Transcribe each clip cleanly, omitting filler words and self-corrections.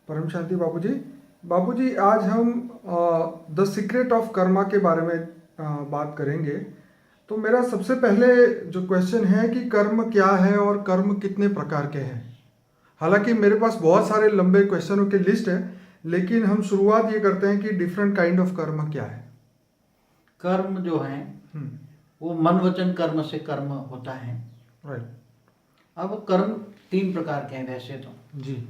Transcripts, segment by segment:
परम शांति बाबूजी। बाबूजी, आज हम द सीक्रेट ऑफ कर्मा के बारे में बात करेंगे। तो मेरा सबसे पहले जो क्वेश्चन है कि कर्म क्या है और कर्म कितने प्रकार के हैं। हालांकि मेरे पास बहुत सारे लंबे क्वेश्चनों की लिस्ट है, लेकिन हम शुरुआत ये करते हैं कि डिफरेंट काइंड ऑफ कर्म क्या है। कर्म जो है वो मन वचन कर्म से कर्म होता है। राइट। अब कर्म 3 प्रकार के हैं वैसे तो, जी।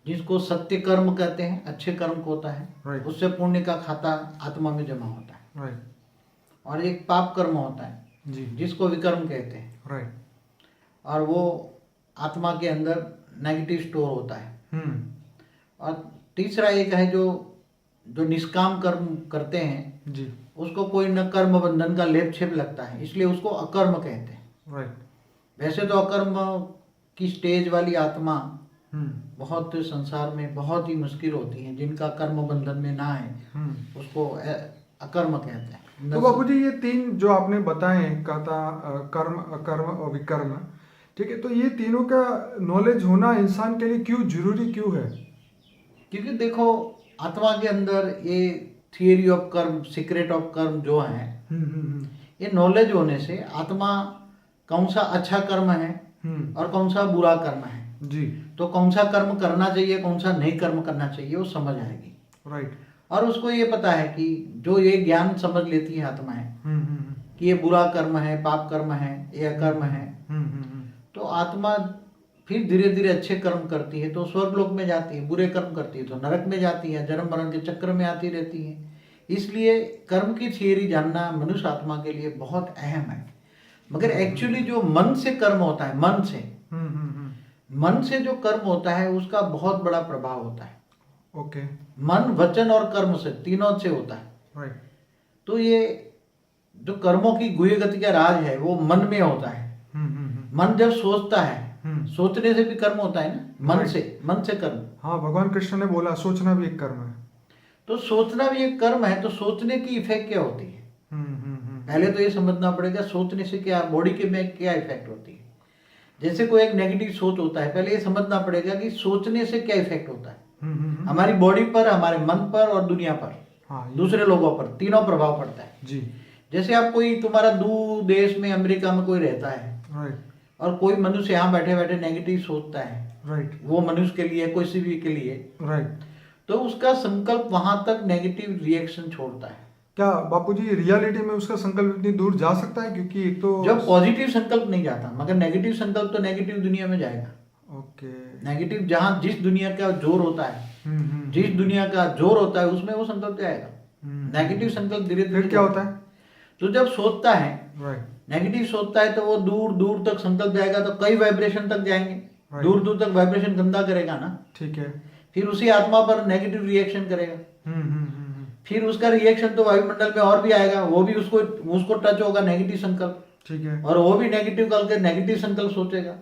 जिसको सत्य कर्म कहते हैं, अच्छे कर्म को होता है। Right. उससे पुण्य का खाता आत्मा में जमा होता है। राइट। और एक पाप कर्म होता है जी। जिसको विकर्म कहते हैं। राइट। और वो आत्मा के अंदर नेगेटिव स्टोर होता है। और तीसरा एक है जो निष्काम कर्म करते हैं, जी। उसको कोई न कर्म बंधन का लेप छेप लगता है, इसलिए उसको अकर्म कहते हैं। राइट। वैसे तो अकर्म की स्टेज वाली आत्मा बहुत संसार में बहुत ही मुश्किल होती है, जिनका कर्म बंधन में ना है उसको अकर्म कहते हैं। तो बाबूजी, ये 3 जो आपने बताए कहता कर्म, अकर्म और विकर्म, ठीक है, तो ये तीनों का नॉलेज होना इंसान के लिए क्यों जरूरी क्यों है? क्योंकि देखो, आत्मा के अंदर ये थियरी ऑफ कर्म, सीक्रेट ऑफ कर्म जो है, ये नॉलेज होने से आत्मा कौन सा अच्छा कर्म है और कौन सा बुरा कर्म है, जी, तो कौन सा कर्म करना चाहिए, कौन सा नहीं कर्म करना चाहिए, वो समझ आएगी। राइट। और उसको ये पता है कि जो ये ज्ञान समझ लेती है आत्माएं कि ये बुरा कर्म है, पाप कर्म है, ये अकर्म है, तो आत्मा फिर धीरे धीरे अच्छे कर्म करती है तो स्वर्ग लोक में जाती है, बुरे कर्म करती है तो नरक में जाती है, जन्म मरण के चक्र में आती रहती है। इसलिए कर्म की थियरी जानना मनुष्य आत्मा के लिए बहुत अहम है। मगर एक्चुअली जो मन से कर्म होता है, मन से जो कर्म होता है उसका बहुत बड़ा प्रभाव होता है। ओके। मन, वचन और कर्म से, तीनों से होता है। राइट। तो ये जो कर्मों की गुह्य गति का राज है वो मन में होता है। मन जब सोचता है, सोचने से भी कर्म होता है ना, मन से कर्म। हाँ, भगवान कृष्ण ने बोला सोचना भी एक कर्म है। तो सोचना भी एक कर्म है, तो सोचने की इफेक्ट क्या होती है? पहले तो ये समझना पड़ेगा सोचने से क्या बॉडी के में क्या इफेक्ट होती है। जैसे कोई एक नेगेटिव सोच होता है, पहले ये समझना पड़ेगा कि सोचने से क्या इफेक्ट होता है हमारी बॉडी पर, हमारे मन पर और दुनिया पर, दूसरे लोगों पर, तीनों प्रभाव पड़ता है। जी। जैसे आप कोई तुम्हारा दूर देश में, अमेरिका में कोई रहता है, राइट, और कोई मनुष्य यहाँ बैठे बैठे नेगेटिव सोचता है, राइट, वो मनुष्य के लिए, कोई सी भी के लिए, राइट, तो उसका संकल्प वहां तक नेगेटिव रिएक्शन छोड़ता है। क्या बापूजी रियलिटी में उसका संकल्प इतनी दूर जा सकता है? क्योंकि एक तो जब पॉजिटिव संकल्प नहीं जाता, मगर नेगेटिव संकल्प तो नेगेटिव दुनिया में जाएगा। ओके। नेगेटिव जहां जिस दुनिया का जोर होता है, जिस दुनिया का जोर होता है उसमें वो संकल्प जाएगा। नेगेटिव संकल्प धीरे धीरे क्या होता है? तो जब सोचता है, राइट, नेगेटिव सोचता है तो वो दूर दूर तक संकल्प जाएगा, तो कई वाइब्रेशन तक जाएंगे। दूर दूर तक वाइब्रेशन गंदा करेगा ना, ठीक है, फिर उसी आत्मा पर नेगेटिव रिएक्शन करेगा। फिर उसका रिएक्शन तो वायुमंडल में और भी आएगा, वो भी उसको टच होगा नेगेटिव संकल्प, ठीक है, और वो भी नेगेटिव करके नेगेटिव संकल्प सोचेगा।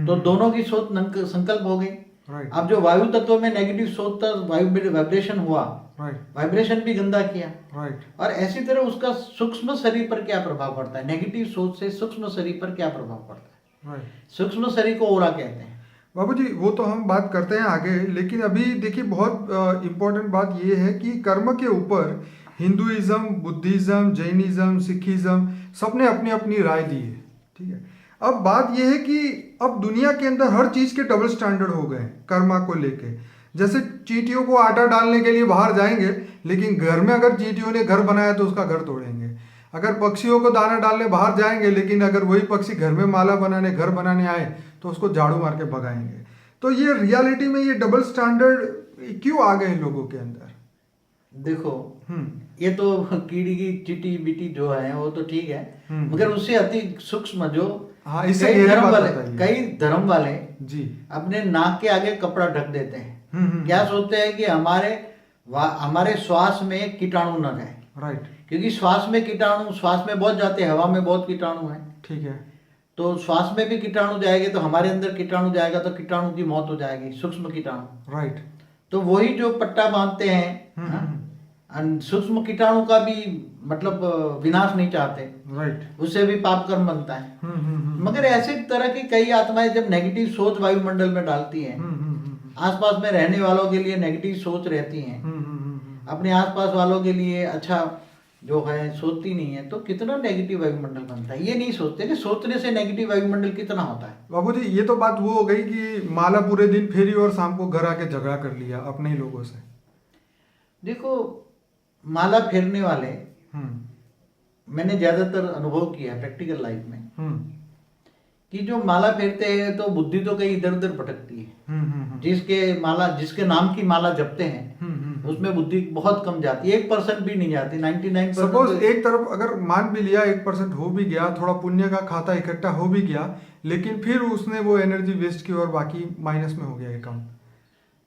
तो दोनों की सोच संकल्प हो गई। राइट। अब जो वायु तत्व में नेगेटिव सोच था, वाइब्रेशन हुआ, राइट, वाइब्रेशन भी गंदा किया। राइट। और ऐसी तरह उसका सूक्ष्म शरीर पर क्या प्रभाव पड़ता है, नेगेटिव सोच से सूक्ष्म शरीर पर क्या प्रभाव पड़ता है। राइट। सूक्ष्म शरीर को ओरा कहते हैं। बाबूजी, वो तो हम बात करते हैं आगे, लेकिन अभी देखिए बहुत इम्पोर्टेंट बात ये है कि कर्म के ऊपर हिंदुइज्म, बुद्धिज्म, जैनिज्म, सिखिज्म सबने अपनी अपनी राय दी है, ठीक है। अब बात यह है कि अब दुनिया के अंदर हर चीज़ के डबल स्टैंडर्ड हो गए हैं कर्मा को लेके। जैसे चींटियों को आटा डालने के लिए बाहर जाएंगे, लेकिन घर में अगर चींटियों ने घर बनाया तो उसका घर तोड़ेंगे। अगर पक्षियों को दाना डालने बाहर जाएंगे, लेकिन अगर वही पक्षी घर में माला बनाने, घर बनाने आए तो उसको झाड़ू मार के भगाएंगे। तो ये रियलिटी में ये डबल स्टैंडर्ड क्यों आ गए लोगों के अंदर? देखो, ये तो कीड़ी की चिटी बिटी जो है वो तो ठीक है, मगर उससे अति सूक्ष्म जो इससे कई धर्म वाले जी अपने नाक के आगे कपड़ा ढक देते हैं। क्या सोचते हैं कि हमारे श्वास में कीटाणु न जाए। राइट। क्योंकि श्वास में कीटाणु, श्वास में बहुत जाते हैं, हवा में बहुत कीटाणु है, ठीक है। तो श्वास में भी कीटाणु जाएंगे तो हमारे अंदर कीटाणु जाएगा तो कीटाणु की मौत हो जाएगी, सूक्ष्म कीटाणु। राइट। तो वही जो पट्टा बांधते हैं, सूक्ष्म कीटाणु का भी मतलब विनाश नहीं चाहते। राइट। उससे भी पाप कर्म बनता है। मगर ऐसे तरह की कई आत्माएं जब नेगेटिव सोच वायुमंडल में डालती हैं, आसपास में रहने वालों के लिए नेगेटिव सोच रहती है, अपने आसपास वालों के लिए अच्छा जो है सोचती नहीं है, तो कितना नेगेटिव वायुमंडल बनता है। ये नहीं सोचते कि सोचने से नेगेटिव वायुमंडल कितना होता है। बाबूजी ये तो बात वो हो गई कि माला पूरे दिन फेरी और शाम को घर आके झगड़ा कर लिया अपने ही लोगों से। देखो माला फेरने वाले मैंने ज्यादातर अनुभव किया प्रैक्टिकल लाइफ में कि जो माला फेरते हैं तो बुद्धि तो कहीं इधर उधर भटकती है। जिसके नाम की माला जपते हैं उसमें बुद्धि बहुत कम जाती है, 1% भी नहीं जाती, 99%। सपोज एक तरफ अगर मान भी लिया 1% हो भी गया, थोड़ा पुण्य का खाता इकट्ठा हो भी गया, लेकिन फिर उसने वो एनर्जी वेस्ट की और बाकी माइनस में हो गया अकाउंट।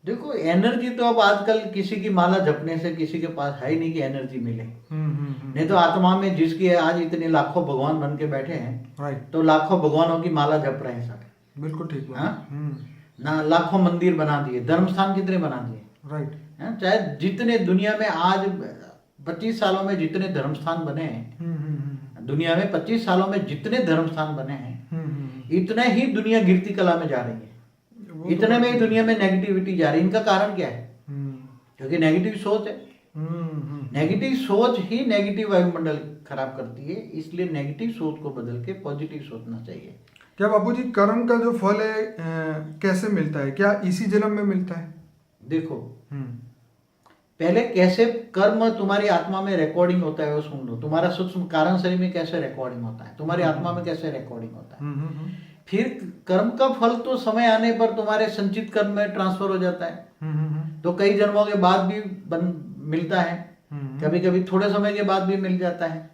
देखो एनर्जी तो अब आजकल किसी की माला जपने से किसी के पास है ही नहीं कि एनर्जी मिले। नहीं तो आत्मा में जिसकी आज इतने लाखों भगवान बन के बैठे हैं, राइट, तो लाखों भगवानों की माला जप रहे हैं सब। बिल्कुल ठीक बात। हाँ? ना लाखों मंदिर बना दिए, धर्म स्थान कितने बना दिए, राइट। चाहे जितने दुनिया में आज 25 सालों में जितने धर्म स्थान बने हैं, दुनिया में 25 सालों में जितने धर्म स्थान बने हैं, इतने ही दुनिया गिरती कला में जा रही है, इतने में ही दुनिया में नेगेटिविटी जा रही है। इनका कारण क्या है? क्योंकि नेगेटिव सोच है। नेगेटिव सोच ही नेगेटिव वायुमंडल खराब करती है, इसलिए नेगेटिव सोच को बदल के पॉजिटिव सोचना चाहिए। क्या बाबूजी कर्म का जो फल है कैसे मिलता है? क्या इसी जन्म में मिलता है? देखो पहले कैसे कर्म तुम्हारी आत्मा में रिकॉर्डिंग होता है वो सुन लो। तुम्हारा सूक्ष्म कारण शरीर में कैसे रिकॉर्डिंग होता है, तुम्हारी आत्मा में कैसे रिकॉर्डिंग होता है। फिर कर्म का फल तो समय आने पर तुम्हारे संचित कर्म में ट्रांसफर हो जाता है, तो कई जन्मों के बाद भी मिलता है, कभी कभी थोड़े समय के बाद भी मिल जाता है।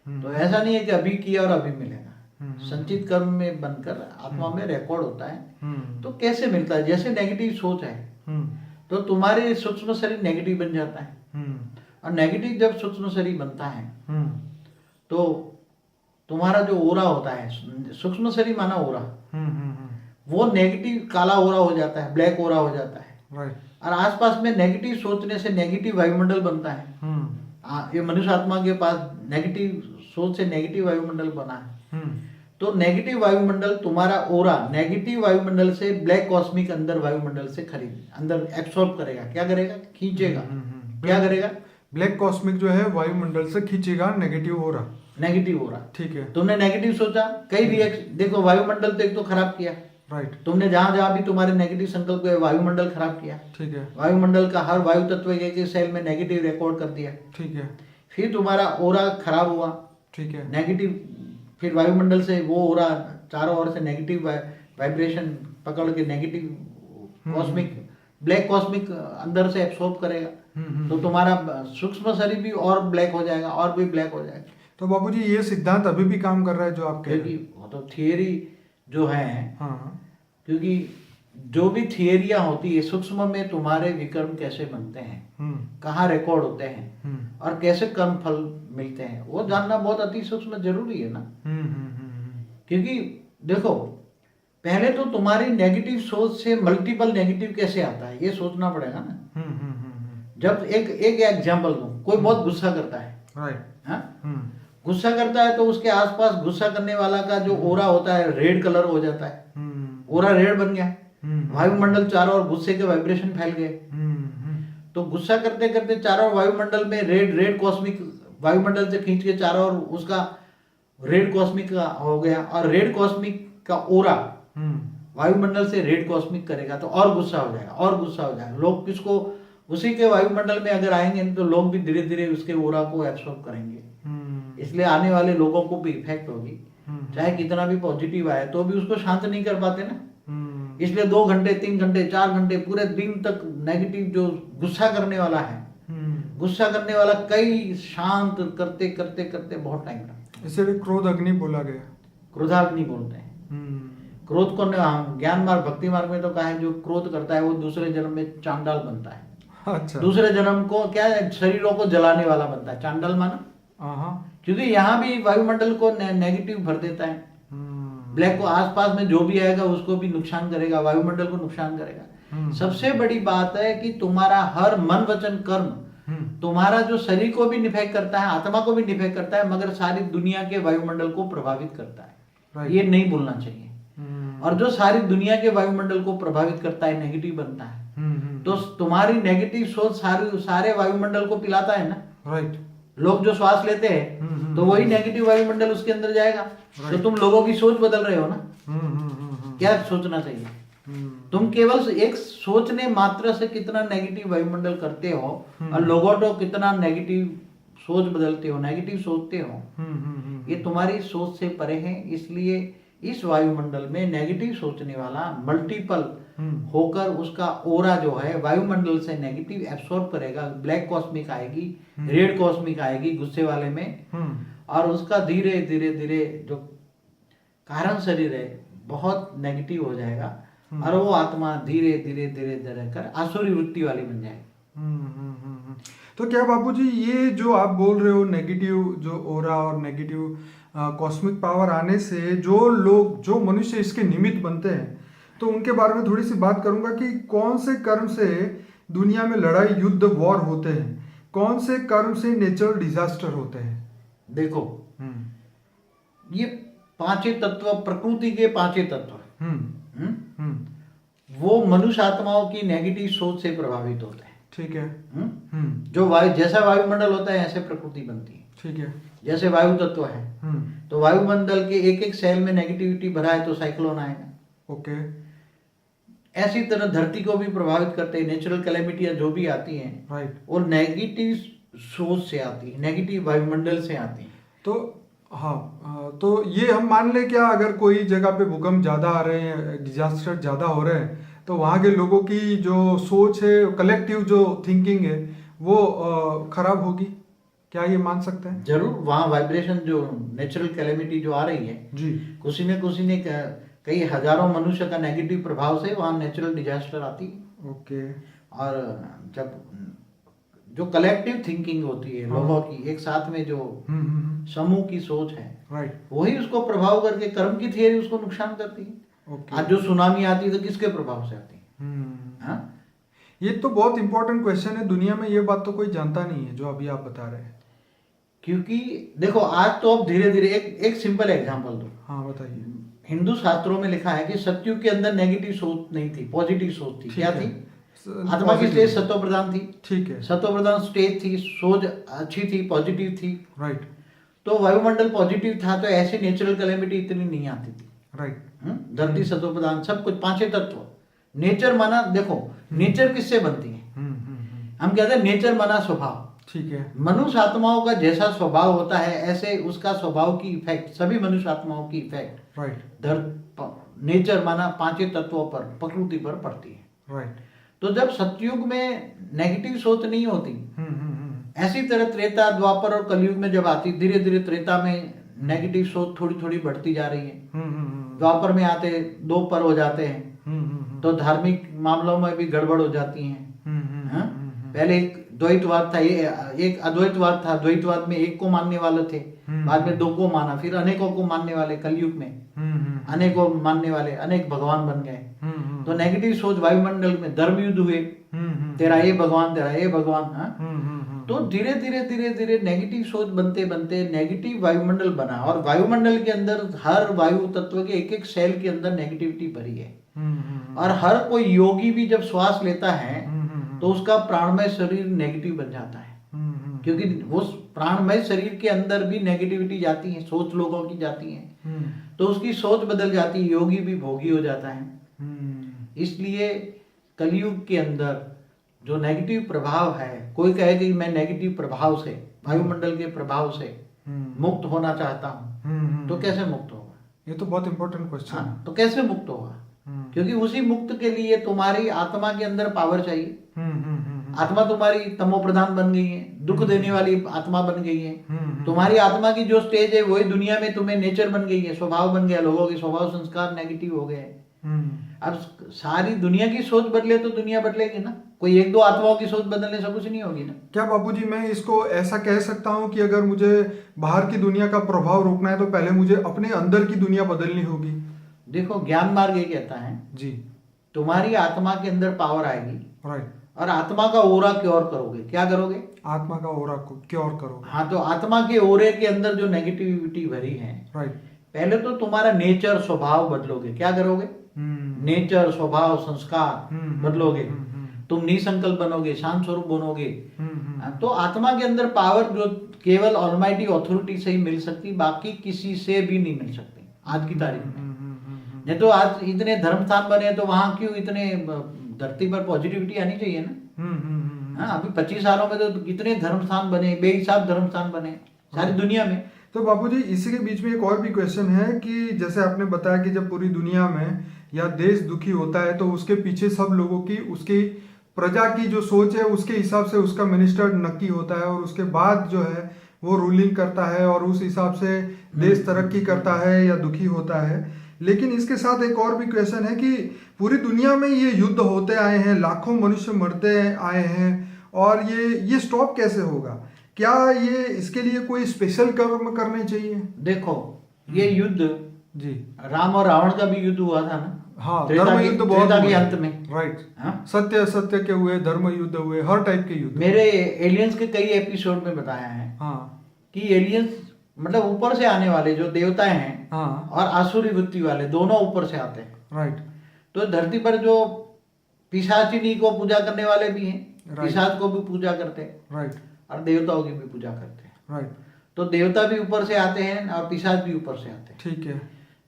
तो ऐसा नहीं है कि अभी किया और अभी मिलेगा। संचित कर्म में बनकर आत्मा में रिकॉर्ड होता है। तो कैसे मिलता है? जैसे नेगेटिव सोच है तो तुम्हारे सूक्ष्म शरीर नेगेटिव बन जाता है, और नेगेटिव जब सूक्ष्म शरीर बनता है तो तुम्हारा जो ओरा होता है, सूक्ष्म शरीर माना ओरा, वो नेगेटिव काला ओरा हो जाता है, ब्लैक ओरा हो जाता है। और आसपास में नेगेटिव सोचने से नेगेटिव वायुमंडल बनता है। ये मनुष्य आत्मा के पास नेगेटिव सोच से नेगेटिव वायुमंडल बना है। तो नेगेटिव वायुमंडल तुम्हारा ओरा नेगेटिव वायुमंडल से ब्लैक कॉस्मिक अंदर वायुमंडल से अंदर एब्सॉर्ब करेगा। क्या करेगा? खींचेगा। क्या करेगा? ब्लैक कॉस्मिक जो है वायुमंडल से खींचेगा नेगेटिव हो रहा। नेगेटिव हो रहा, ठीक है। तुमने नेगेटिव सोचा, कई रिएक्शन देखो, वायुमंडल तो एक तो खराब किया, राइट। तुमने जहां जहां भी तुम्हारे नेगेटिव संकल्प को वायुमंडल खराब किया, ठीक है। वायुमंडल का हर वायु तत्व के सेल में नेगेटिव रिकॉर्ड कर दिया, ठीक है। फिर तुम्हारा ओरा खराब हुआ, ठीक है। नेगेटिव, फिर वायुमंडल से वो ओरा चारों ओर से नेगेटिव वाइब्रेशन पकड़ के नेगेटिव कॉस्मिक ब्लैक कॉस्मिक अंदर से एब्सॉर्ब करेगा, तो तुम्हारा सूक्ष्म शरीर भी और ब्लैक हो जाएगा, और भी ब्लैक हो जाएगा। तो बाबूजी ये सिद्धांत अभी भी काम कर रहा है जो आप कह रहे हैं? वो तो थियरी जो है, हाँ, क्योंकि जो भी थियरियां होती है सूक्ष्म में तुम्हारे विकर्म कैसे बनते हैं, कहाँ रिकॉर्ड होते हैं, और कैसे कर्म फल मिलते हैं, वो जानना बहुत अति सूक्ष्म जरूरी है ना। क्योंकि देखो पहले तो तुम्हारी नेगेटिव सोच से मल्टीपल नेगेटिव कैसे आता है ये सोचना पड़ेगा ना। जब एक एग्जाम्पल दूं, कोई बहुत गुस्सा करता है, राइट, गुस्सा करता है तो उसके आसपास गुस्सा करने वाला का जो ओरा होता है रेड कलर हो जाता है, ओरा रेड बन गया, वायुमंडल चारों ओर गुस्से के वाइब्रेशन फैल गए। तो गुस्सा करते करते चारों वायुमंडल में रेड कॉस्मिक वायुमंडल से खींच के चारों ओर उसका रेड कॉस्मिक हो गया, और रेड कॉस्मिक का ओरा वायुमंडल से रेड कॉस्मिक करेगा तो और गुस्सा हो जाएगा, और गुस्सा हो जाएगा। लोग किसको उसी के वायुमंडल में अगर आएंगे तो लोग भी धीरे धीरे उसके ओरा को एब्सॉर्ब करेंगे, इसलिए आने वाले लोगों को भी इफेक्ट होगी। चाहे कितना भी पॉजिटिव आए तो भी उसको शांत नहीं कर पाते ना, इसलिए 2 घंटे 3 घंटे 4 घंटे पूरे दिन तक नेगेटिव जो गुस्सा करने वाला है, गुस्सा करने वाला कई शांत करते करते करते बहुत टाइम लगता है। इसे भी क्रोध अग्नि बोला गया, क्रोधाग्नि बोलते हैं। क्रोध को ज्ञान मार्ग भक्ति मार्ग में तो कहा है जो क्रोध करता है वो दूसरे जन्म में चांडाल बनता है। अच्छा। दूसरे जन्म को क्या है, शरीरों को जलाने वाला बनता है, चांडाल माना, क्योंकि यहाँ भी वायुमंडल को नेगेटिव भर देता है। ब्लैक को आसपास में जो भी आएगा उसको भी नुकसान करेगा, वायुमंडल को नुकसान करेगा। सबसे बड़ी बात है कि तुम्हारा हर मन वचन कर्म तुम्हारा जो शरीर को भी निफेक्ट करता है, आत्मा को भी निफेक्ट करता है, मगर सारी दुनिया के वायुमंडल को प्रभावित करता है। ये नहीं भूलना चाहिए। और जो सारी दुनिया के वायुमंडल को प्रभावित करता है, नेगेटिव बनता है। तो तुम्हारी नेगेटिव सोच सारे वायुमंडल को पिलाता है ना। राइट। लोग जो श्वास लेते हैं तो वही नेगेटिव वायुमंडल उसके अंदर जाएगा। तो तुम लोगों की सोच बदल रहे हो ना। क्या सोचना चाहिए? तुम केवल एक सोचने मात्र से कितना नेगेटिव वायुमंडल करते हो और लोगों को कितना नेगेटिव सोच बदलते हो, नेगेटिव सोचते हो, ये तुम्हारी सोच से परे है। इसलिए इस वायुमंडल में नेगेटिव सोचने वाला मल्टीपल होकर उसका ओरा जो है वायुमंडल से नेगेटिव एब्सॉर्ब करेगा। ब्लैक कॉस्मिक आएगी, रेड कॉस्मिक आएगी गुस्से वाले में, और उसका धीरे धीरे धीरे जो कारण शरीर है बहुत नेगेटिव हो जाएगा और वो आत्मा धीरे धीरे धीरे धीरे कर आसुरी वृत्ति वाली बन जाएगी। तो क्या बापूजी ये जो आप बोल रहे हो नेगेटिव जो ओरा और नेगेटिव कॉस्मिक पावर आने से जो मनुष्य इसके निमित्त बनते हैं, तो उनके बारे में थोड़ी सी बात करूंगा कि कौन से कर्म से दुनिया में लड़ाई, युद्ध, वॉर होते हैं, कौन से कर्म से नेचुरल डिजास्टर होते हैं। देखो ये पांचों तत्व, प्रकृति के पांचों तत्व वो मनुष्य आत्माओं की नेगेटिव सोच से प्रभावित होते हैं। ठीक है। जो जैसा वायुमंडल होता है ऐसे प्रकृति बनती है। ठीक है। जैसे वायु तत्व है तो वायुमंडल के एक एक सेल में नेगेटिविटी भरा है तो साइक्लोन आएगा। ओके। ऐसी तरह धरती को भी प्रभावित करते हैं नेचुरल कैलेमिटी जो भी आती हैं, राइट, वो नेगेटिव सोच से आती है, नेगेटिव वायुमंडल से आती है। तो हाँ, तो ये हम मान ले क्या, अगर कोई जगह पे भूकंप ज्यादा आ रहे हैं, डिजास्टर ज्यादा हो रहे हैं, तो वहाँ के लोगों की जो सोच है, कलेक्टिव जो थिंकिंग है, वो खराब होगी, क्या ये मान सकते हैं? जरूर, वहाँ वाइब्रेशन जो नेचुरल कैलेमिटी जो आ रही है जी, कुछ ने कई हजारों मनुष्य का नेगेटिव प्रभाव से वहाँ नेचुरल डिजास्टर आती है। ओके। और जब जो कलेक्टिव थिंकिंग होती है लोगों की, एक साथ में जो समूह की सोच है, राइट, वही उसको प्रभाव करके कर्म की थियरी उसको नुकसान करती है। ओके। आज जो सुनामी आती है तो किसके प्रभाव से आती है? हाँ, ये तो बहुत इंपॉर्टेंट क्वेश्चन है, दुनिया में ये बात तो कोई जानता नहीं है जो अभी आप बता रहे हैं। क्योंकि देखो आज तो अब धीरे धीरे एक सिंपल एग्जांपल दो। हाँ बताइए। हिंदू शास्त्रों में लिखा है कि सत्युग के अंदर नेगेटिव सोच नहीं थी, पॉजिटिव सोच थी। क्या थी? आत्मा की स्टेज सत्व प्रधान थी। ठीक है। सत्व प्रधान स्टेज थी, सोच अच्छी थी, पॉजिटिव थी। राइट। तो वायुमंडल पॉजिटिव था तो ऐसी नेचुरल कैलेमिटी इतनी नहीं आती थी। राइट। धरती सत्व प्रधान सब कुछ, पांचों तत्व। नेचर माना, देखो नेचर किससे बनती है? हम कहते हैं नेचर माना स्वभाव। ठीक है। मनुष्य आत्माओं का जैसा स्वभाव होता है ऐसे उसका स्वभाव की इफेक्ट, सभी मनुष्य आत्माओं की इफेक्ट राइट, नेचर माना पांचों तत्वों पर, प्रकृति पर पड़ती है। राइट। तो जब सतयुग में नेगेटिव सोच नहीं होती, ऐसी तरह त्रेता, द्वापर और कलयुग में जब आती, धीरे धीरे त्रेता में नेगेटिव सोच थोड़ी थोड़ी बढ़ती जा रही है। द्वापर में आते दो पर हो जाते हैं, तो धार्मिक मामलों में भी गड़बड़ हो जाती है। पहले एक द्वैतवाद था, ये एक अद्वैतवाद था। द्वैतवाद में एक को मानने वाले थे, बाद में दो को माना, फिर अनेकों को मानने वाले, कलयुग में अनेकों मानने वाले, अनेक भगवान बन गए। तो नेगेटिव सोच वायुमंडल में, धर्म युद्ध हुए, तेरा ये भगवान, तेरा ये भगवान। तो धीरे धीरे धीरे धीरे नेगेटिव सोच बनते बनते नेगेटिव वायुमंडल बना, और वायुमंडल के अंदर हर वायु तत्व के एक एक सेल के अंदर नेगेटिविटी भरी है। और हर कोई योगी भी जब श्वास लेता है तो उसका प्राणमय शरीर नेगेटिव बन जाता है, क्योंकि वो प्राणमय शरीर के अंदर भी नेगेटिविटी जाती है, सोच लोगों की जाती है, तो उसकी सोच बदल जाती है, योगी भी भोगी हो जाता है। इसलिए कलयुग के अंदर जो नेगेटिव प्रभाव है, कोई कहे कि मैं नेगेटिव प्रभाव से, वायुमंडल के प्रभाव से मुक्त होना चाहता हूँ, तो कैसे मुक्त होगा? ये तो बहुत इंपॉर्टेंट क्वेश्चन है। तो कैसे मुक्त होगा? क्योंकि उसी मुक्त के लिए तुम्हारी आत्मा के अंदर पावर चाहिए। आत्मा तुम्हारी तमो प्रधान बन गई है, दुख देने वाली आत्मा बन गई है। तुम्हारी आत्मा की जो स्टेज है वही दुनिया में तुम्हें नेचर बन गई है, स्वभाव बन गया, लोगों के स्वभाव संस्कार नेगेटिव हो गए। अब सारी दुनिया की सोच बदले तो दुनिया बदलेगी ना, कोई एक दो आत्माओं की सोच बदलने से कुछ नहीं होगी ना। क्या बापूजी मैं इसको ऐसा कह सकता हूँ कि अगर मुझे बाहर की दुनिया का प्रभाव रोकना है तो पहले मुझे अपने अंदर की दुनिया बदलनी होगी? देखो ज्ञान मार्ग ये कहता है जी, तुम्हारी आत्मा के अंदर पावर आएगी, राइट, और आत्मा का ओरा क्योर करोगे। क्या करोगे? आत्मा का ओरा को क्योर करोगे। हाँ, तो आत्मा के ओरे के अंदर जो नेगेटिविटी भरी है, राइट, पहले तो तुम्हारा नेचर स्वभाव बदलोगे। क्या करोगे? नेचर स्वभाव संस्कार बदलोगे। तुम निसंकल्प बनोगे, शांत स्वरूप बनोगे। तो आत्मा के अंदर पावर जो केवल ऑलमाइटी अथॉरिटी से ही मिल सकती, बाकी किसी से भी नहीं मिल सकती आज की तारीख में। नहीं तो आज इतने धर्म स्थान बने तो वहां क्यों इतने धरती पर पॉजिटिविटी आनी चाहिए ना। हाँ, अभी 25 सालों में तो कितने धर्म स्थान बने, बेहिसाब धर्म स्थान बने सारी दुनिया में। तो बापूजी इसी के बीच में एक और भी क्वेश्चन है कि जैसे आपने बताया कि जब पूरी दुनिया में या देश दुखी होता है तो उसके पीछे सब लोगों की, उसकी प्रजा की जो सोच है उसके हिसाब से उसका मिनिस्टर नक्की होता है और उसके बाद जो है वो रूलिंग करता है और उस हिसाब से देश तरक्की करता है या दुखी होता है। लेकिन इसके साथ एक और भी क्वेश्चन है कि पूरी दुनिया में ये युद्ध होते आए हैं, लाखों मनुष्य मरते आए हैं और ये स्टॉप कैसे होगा? क्या ये इसके लिए कोई स्पेशल कर्म करने चाहिए? देखो, ये युद्ध जी राम और रावण का भी युद्ध हुआ था ना। हाँ, त्रेता धर्म के- युद्ध बहुत त्रेता के हुए। अंत में। राइट। हाँ? सत्य के हुए, धर्म युद्ध हुए, हर टाइप के युद्ध। मेरे एलियंस के कई एपिसोड में बताया है हाँ कि एलियंस मतलब ऊपर से आने वाले जो देवता हैं हाँ और आसुरी वृत्ति वाले दोनों ऊपर से आते हैं। राइट। तो धरती पर जो पिशाचिनी को पूजा करने वाले भी हैं, Right. पिशाच को भी पूजा करते हैं राइट। और देवताओं की भी पूजा करते हैं। राइट। तो देवता भी ऊपर से आते हैं और पिशाच भी ऊपर से आते हैं। ठीक है।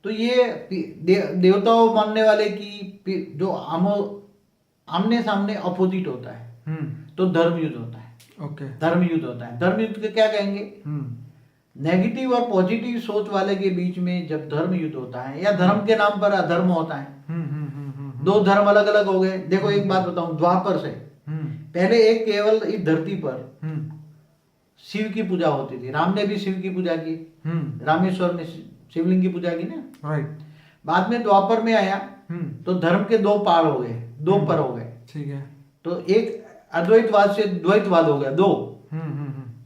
तो ये देवताओं मानने वाले की जो आमने सामने अपोजिट होता है तो धर्म युद्ध होता है। ओके। धर्म युद्ध होता है। धर्म युद्ध के क्या कहेंगे? नेगेटिव और पॉजिटिव सोच वाले के बीच में जब धर्म युद्ध होता है या धर्म के नाम पर अधर्म होता है, दो धर्म अलग अलग हो गए। देखो एक बात बताऊं, द्वापर से पहले एक केवल इस धरती पर शिव की पूजा होती थी। राम ने भी शिव की पूजा की, रामेश्वर ने शिवलिंग की पूजा की ना। राइट। बाद में द्वापर में आया तो धर्म के दो पार हो गए, दो पर हो गए। ठीक है। तो एक अद्वैतवाद से द्वैतवाद हो गया, दो।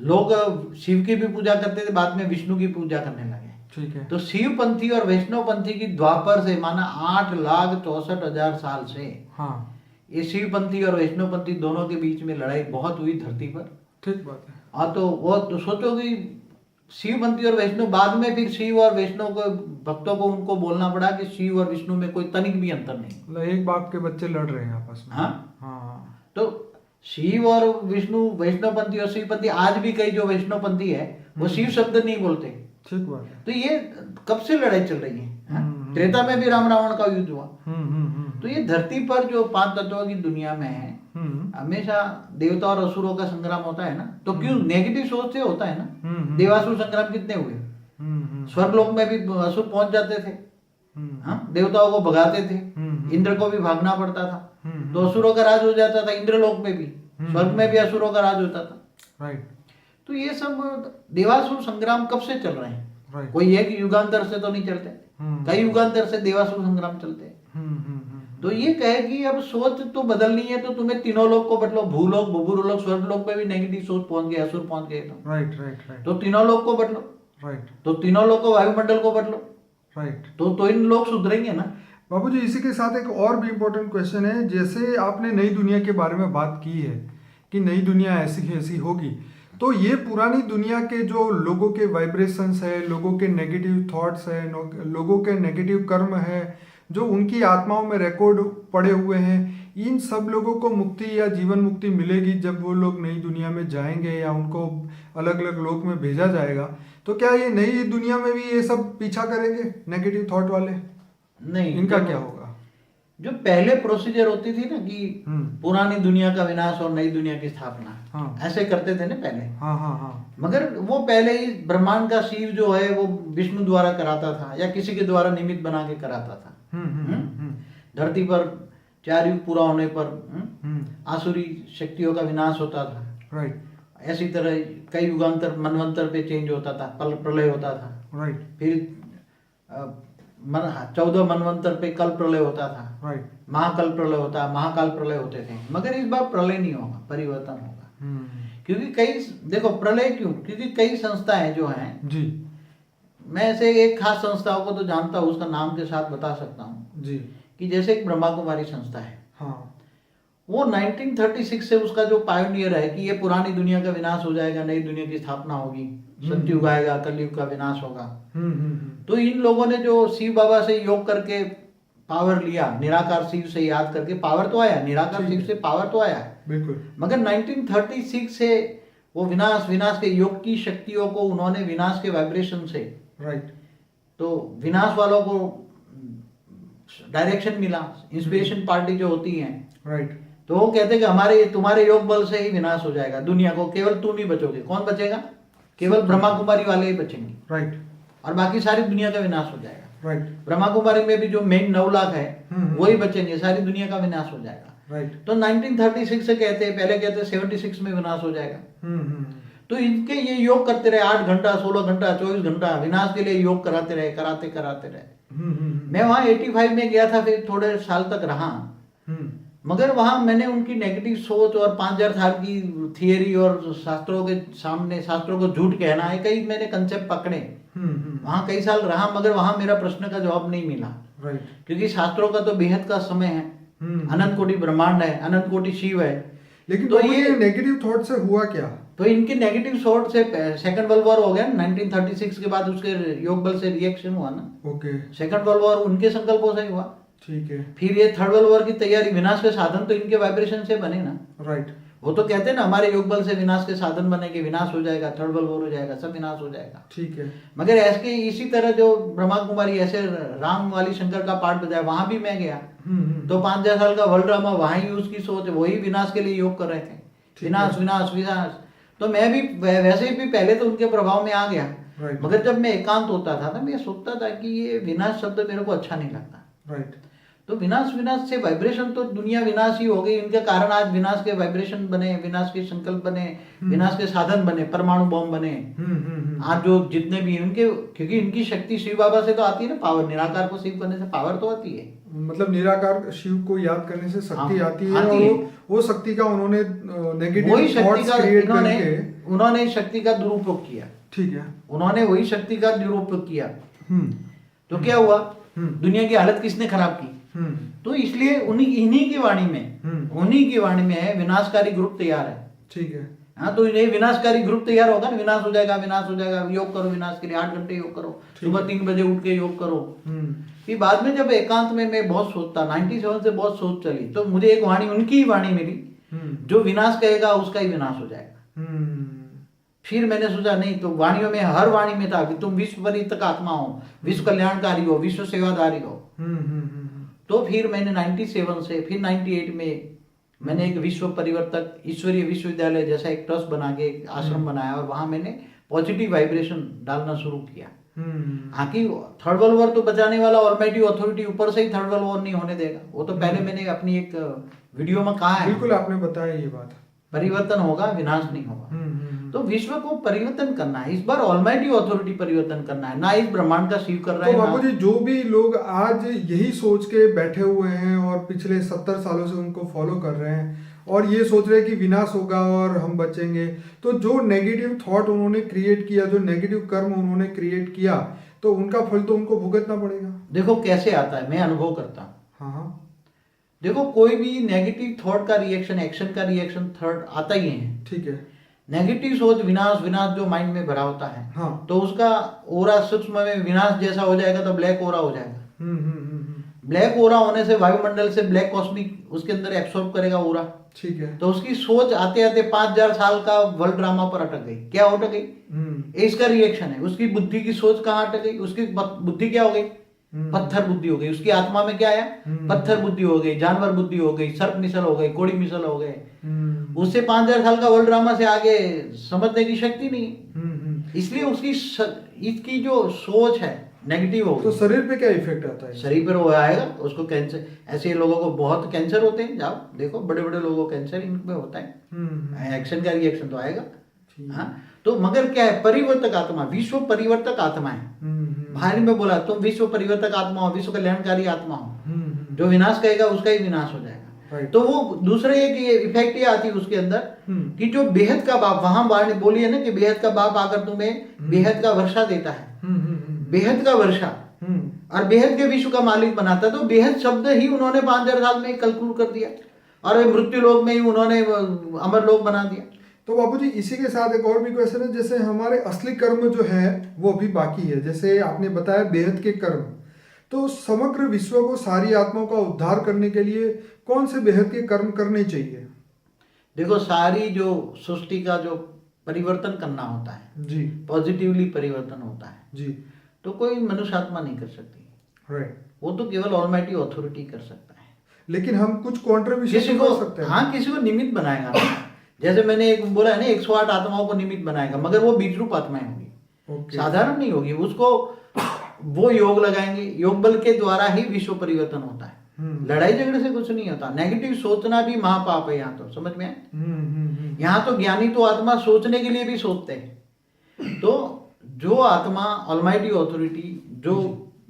लोग शिव की भी पूजा करते थे, बाद में विष्णु की पूजा करने लगे। ठीक है। तो शिव पंथी और वैष्णव पंथी की द्वापर से माना 8,64,000 साल से हाँ ये शिव पंथी और वैष्णव पंथी दोनों के बीच में लड़ाई बहुत हुई धरती पर। ठीक बात है। हाँ, तो वो तो सोचो कि शिव पंथी और वैष्णव, बाद में फिर शिव और वैष्णव को भक्तों को उनको बोलना पड़ा कि शिव और विष्णु में कोई तनिक भी अंतर नहीं। मतलब एक बाप के बच्चे लड़ रहे हैं आपस में। हाँ हाँ। तो शिव और विष्णु, वैष्णव पंथी और शिव पंथी, आज भी कई जो वैष्णव पंथी है वो शिव शब्द नहीं बोलते। ठीक बात है। तो ये कब से लड़ाई चल रही है? हाँ? त्रेता में भी राम रावण का युद्ध हुआ। तो ये धरती पर जो 5 तत्वों की दुनिया में है हमेशा देवता और असुरों का संग्राम होता है ना। तो क्यों? नेगेटिव सोच से होता है ना। देवासुर संग्राम कितने हुए? स्वर्गलोक में भी असुर पहुंच जाते थे, हाँ, देवताओं को भगाते थे। इंद्र को भी भागना पड़ता था तो असुरों का राज हो जाता था। इंद्रलोक में भी, स्वर्ग में भी असुरों का राज होता था। राइट। तो ये सब देवासुर संग्राम कब से चल रहे हैं? राइट। कोई एक युगांतर से तो नहीं चलते, कई युगांतर से देवासुर संग्राम चलते हैं। तो ये कहे कि अब सोच तो बदलनी है तो तुम्हें तीनों लोक को बदलो। भूलोक, भूभुलोक, स्वर्गलोक में भी नेगेटिव सोच पहुंच गए, असुर पहुंच गए। तो राइट राइट राइट। तो तीनों लोक को बदलो। राइट। तो तीनों लोक को, वायुमंडल को बदलो। राइट। तो इन लोग सुधरेंगे ना। बाबूजी इसी के साथ एक और भी इम्पोर्टेंट क्वेश्चन है। जैसे आपने नई दुनिया के बारे में बात की है कि नई दुनिया ऐसी होगी, तो ये पुरानी दुनिया के जो लोगों के वाइब्रेशंस है, लोगों के नेगेटिव थॉट्स है, लोगों के नेगेटिव कर्म है, जो उनकी आत्माओं में रिकॉर्ड पड़े हुए हैं, इन सब लोगों को मुक्ति या जीवन मुक्ति मिलेगी जब वो लोग नई दुनिया में जाएंगे या उनको अलग अलग लोक में भेजा जाएगा। तो क्या ये नई दुनिया में भी ये सब पीछा करेंगे नेगेटिव थॉट वाले? नहीं, इनका क्या होगा? जो पहले प्रोसीजर होती थी ना कि पुरानी दुनिया का विनाश और नई दुनिया की स्थापना, हाँ। ऐसे करते थे ना पहले। हाँ हाँ हाँ। मगर वो पहले ही ब्रह्मांड का शिव जो है वो विष्णु द्वारा कराता था या किसी के द्वारा निमित्त बना के कराता था। धरती पर 4 युग पूरा होने पर आसुरी शक्तियों का विनाश होता था। राइट। ऐसी तरह कई युगांतर मनवंतर पे चेंज होता था, प्रलय होता था। राइट। फिर 14 मनवंतर पे कल प्रलय होता था। राइट। महाकल प्रलय होता, महाकाल प्रलय होते थे। मगर इस बार प्रलय नहीं होगा, परिवर्तन होगा। क्योंकि कई, देखो प्रलय क्यों? क्योंकि कई संस्थाएं जो हैं जी, मैं ऐसे एक खास संस्थाओं को तो जानता हूँ, उसका नाम के साथ बता सकता हूँ जी, कि जैसे एक ब्रह्मा कुमारी संस्था है। हाँ। वो 1936 से उसका जो पायोनियर है कि ये पुरानी दुनिया का विनाश हो जाएगा, नई दुनिया की स्थापना होगी, सतयुग आएगा, कलयुग का विनाश होगा। तो इन लोगों ने जो शिव बाबा से योग करके पावर लिया, निराकार शिव से याद करके पावर तो आया, निराकार शिव से पावर तो आया बिल्कुल, मगर 1936 से वो विनाश के योग की शक्तियों को उन्होंने विनाश के वाइब्रेशन से, राइट, तो विनाश वालों को डायरेक्शन मिला, इंस्पिरेशन पार्टी जो होती है, राइट, तो वो कहते कि हमारे तुम्हारे योग बल से ही विनाश हो जाएगा दुनिया को, केवल तुम ही बचोगे। कौन बचेगा? केवल ब्रह्मा कुमारी वाले ही बचेंगे, राइट, और बाकी सारी दुनिया का विनाश हो जाएगा। राइट, ब्रह्मा कुमारी में भी जो मेन 9 लाख है वही बचेंगे, सारी दुनिया का विनाश हो जाएगा। राइट, तो 1936 से कहते हैं, पहले कहते 76 में विनाश हो जाएगा। तो इनके ये योग करते रहे 8 घंटा, 16 घंटा, 24 घंटा विनाश के लिए योग कराते रहे, कराते रहे। मैं वहाँ 85 में गया था, फिर थोड़े साल तक रहा, मगर वहां मैंने उनकी नेगेटिव सोच और 5000 साल की थियरी और शास्त्रों के सामने शास्त्रों को झूठ कहना है, कई मैंने कंसेप्ट पकड़े। वहां कई साल रहा, मगर वहां मेरा प्रश्न का जवाब नहीं मिला, क्योंकि शास्त्रों का तो बेहद का समय है, अनंत कोटि ब्रह्मांड है, अनंत कोटि शिव है। लेकिन तो ये नेगेटिव थॉट से हुआ क्या? तो इनके नेगेटिव थॉट से सेकंड वर्ल्ड वॉर हो गया 1936 के बाद, उसके योग बल से रिएक्शन हुआ ना। ओके, सेकंड वर्ल्ड वॉर उनके संकल्पों से हुआ। ठीक है। फिर ये थर्ड वर्ल्ड वॉर की तैयारी, विनाश के साधन तो इनके वाइब्रेशन से बने ना। राइट, वो तो कहते हैं ना हमारे योग बल से विनाश के साधन बनेंगे, विनाश हो जाएगा, थर्ड वर्ल्ड वॉर हो जाएगा, सब विनाश हो जाएगा। ठीक है। मगर ऐसे इसी तरह जो ब्रह्मा कुमारी ऐसे राम वाली शंकर का पाठ बजाया, वहां भी मैं गया, तो 5000 साल का वर्ल्ड ड्रामा वहां ही उसकी सोच, वही विनाश के लिए योग कर रहे थे, विनाश विनाश विनाश। तो मैं भी वैसे भी पहले तो उनके प्रभाव में आ गया, मगर जब मैं एकांत होता था ना, मैं सोचता था कि ये विनाश शब्द मेरे को अच्छा नहीं लगता। राइट, तो विनाश विनाश से वाइब्रेशन तो दुनिया विनाश ही हो गई, इनके कारण आज विनाश के वाइब्रेशन बने, विनाश के संकल्प बने, विनाश के साधन बने, परमाणु बॉम्ब बने। आज जो जितने भी इनके, क्योंकि इनकी शक्ति शिव बाबा से तो आती है ना, पावर निराकार को शिव करने से पावर तो आती है, मतलब निराकार शिव को याद करने से शक्ति आती है, और वो शक्ति का उन्होंने नेगेटिव थॉट्स क्रिएट करके उन्होंने शक्ति का दुरुपयोग किया। ठीक है, उन्होंने वही शक्ति का दुरुपयोग किया। तो क्या हुआ, दुनिया की हालत किसने खराब की? तो इसलिए इन्हीं की वाणी में है विनाशकारी ग्रुप तैयार है। ठीक है। हाँ, तो ये विनाशकारी ग्रुप तैयार होगा ना, विनाश हो जाएगा, विनाश हो जाएगा, योग करो विनाश के लिए, 8 घंटे योग करो, सुबह 3 बजे उठ के योग करो। फिर बाद में जब एकांत में मैं बहुत सोचता, 97 से बहुत सोच चली, तो मुझे एक वाणी, उनकी ही वाणी मिली, जो विनाश कहेगा उसका ही विनाश हो जाएगा। फिर मैंने सोचा नहीं, तो वाणियों में, हर वाणी में था कि तुम विश्व परिवर्तक आत्मा हो, विश्व कल्याणकारी हो, विश्व सेवादारी हो। तो फिर मैंने 97 से फिर 98 में मैंने एक विश्व परिवर्तक ईश्वरीय विश्वविद्यालय जैसा एक ट्रस्ट बना के एक आश्रम बनाया, और वहां मैंने पॉजिटिव वाइब्रेशन डालना शुरू किया। आखिर थर्ड वर्ल्ड वॉर तो बचाने वाला ऑलमाइटी अथॉरिटी ऊपर से ही थर्ड वर्ल्ड वॉर नहीं होने देगा। वो तो पहले मैंने अपनी एक वीडियो में कहा है, बिल्कुल आपने बताया ये बात, परिवर्तन होगा, विनाश नहीं होगा। तो विश्व को परिवर्तन करना है, इस बार ऑलमाइटी अथॉरिटी परिवर्तन करना है, ना इस ब्रह्मांड का शिव कर रहा है। तो बाबू जी, जो भी लोग आज यही सोच के बैठे हुए हैं और पिछले 70 सालों से उनको फॉलो कर रहे हैं और ये सोच रहे हैं कि विनाश होगा और हम बचेंगे, तो जो नेगेटिव थॉट उन्होंने क्रिएट किया, जो नेगेटिव कर्म उन्होंने क्रिएट किया, तो उनका फल तो उनको भुगतना पड़ेगा। देखो कैसे आता है, मैं अनुभव करता हूँ। हाँ, देखो कोई भी नेगेटिव थॉट का रिएक्शन, एक्शन का रिएक्शन थर्ड आता ही है। ठीक है। नेगेटिव सोच, विनाश विनाश जो माइंड में भरा होता है, हाँ, तो उसका ओरा सूक्ष्म में विनाश जैसा हो जाएगा, तो ब्लैक ओरा हो जाएगा। ब्लैक ओरा होने से वायुमंडल से ब्लैक कॉस्मिक उसके अंदर एब्सॉर्ब करेगा ओरा। ठीक है। तो उसकी सोच आते आते 5000 साल का वर्ल्ड ड्रामा पर अटक गई। क्या अटक गई? इसका रिएक्शन है। उसकी बुद्धि की सोच कहाँ अटक गई? उसकी बुद्धि क्या हो गई? पत्थर बुद्धि हो गई। उसकी आत्मा में क्या आया? पत्थर बुद्धि हो गई, जानवर बुद्धि हो गई, सर्प मिसल हो गई, कोड़ी मिसल हो गए। उससे 5000 साल का वर्ल्ड ड्रामा से आगे समझने की शक्ति नहीं। इसलिए उसकी इसकी जो सोच है नेगेटिव हो गई। तो शरीर पे क्या इफेक्ट आता है? शरीर पर वो आएगा, उसको कैंसर, ऐसे लोगों को बहुत कैंसर होते हैं। जाओ देखो, बड़े बड़े लोगों को कैंसर इनमें होता है। एक्शन का रिएक्शन तो आएगा। हाँ, तो मगर क्या है? परिवर्तक आत्मा, विश्व परिवर्तक आत्मा है। भारी में बोला तुम विश्व परिवर्तक आत्मा हो, विश्व कल्याणकारी आत्मा हो। जो विनाश कहेगा उसका ही विनाश हो जाएगा। तो वो दूसरे एक इफेक्ट ये आती है उसके अंदर कि जो बेहद का बाप, वहां वाणी बोली है ना कि बेहद का बाप आकर तुम्हें बेहद का वर्षा देता है, बेहद का वर्षा, और बेहद के विश्व का मालिक बनाता है। तो बेहद शब्द ही उन्होंने 5000 साल में कल्कुल कर दिया। और मृत्यु लोक में ही उन्होंने अमर लोक बना दिया। तो बाबूजी इसी के साथ एक और भी क्वेश्चन है, जैसे हमारे असली कर्म जो है वो अभी बाकी है, जैसे आपने बताया बेहद के कर्म, तो समग्र विश्व को, सारी आत्माओं का उद्धार करने के लिए कौन से बेहद के कर्म करने चाहिए? देखो, सारी जो सृष्टि का जो परिवर्तन करना होता है जी, पॉजिटिवली परिवर्तन होता है जी, तो कोई मनुष्य आत्मा नहीं कर सकती, राइट। वो तो केवल ऑलमाइटी अथॉरिटी कर सकता है। लेकिन हम कुछ किसी कॉन्ट्रीब्यूशन को, कर सकते हैं। हाँ, किसी को निमित्त बनाएगा ना। जैसे मैंने एक बोला है ना, 108 आत्माओं को निमित्त बनाएगा, मगर वो बीज रूप आत्माएं होगी, ओके, साधारण नहीं होगी। उसको वो योग लगाएंगे, योग बल के द्वारा ही विश्व परिवर्तन होता है। लड़ाई झगड़े से कुछ नहीं होता। नेगेटिव सोचना भी महापाप है। यहाँ तो समझ में आए? यहाँ तो ज्ञानी तो आत्मा सोचने के लिए भी सोचते हैं। तो जो आत्मा ऑलमाइटी ऑथोरिटी जो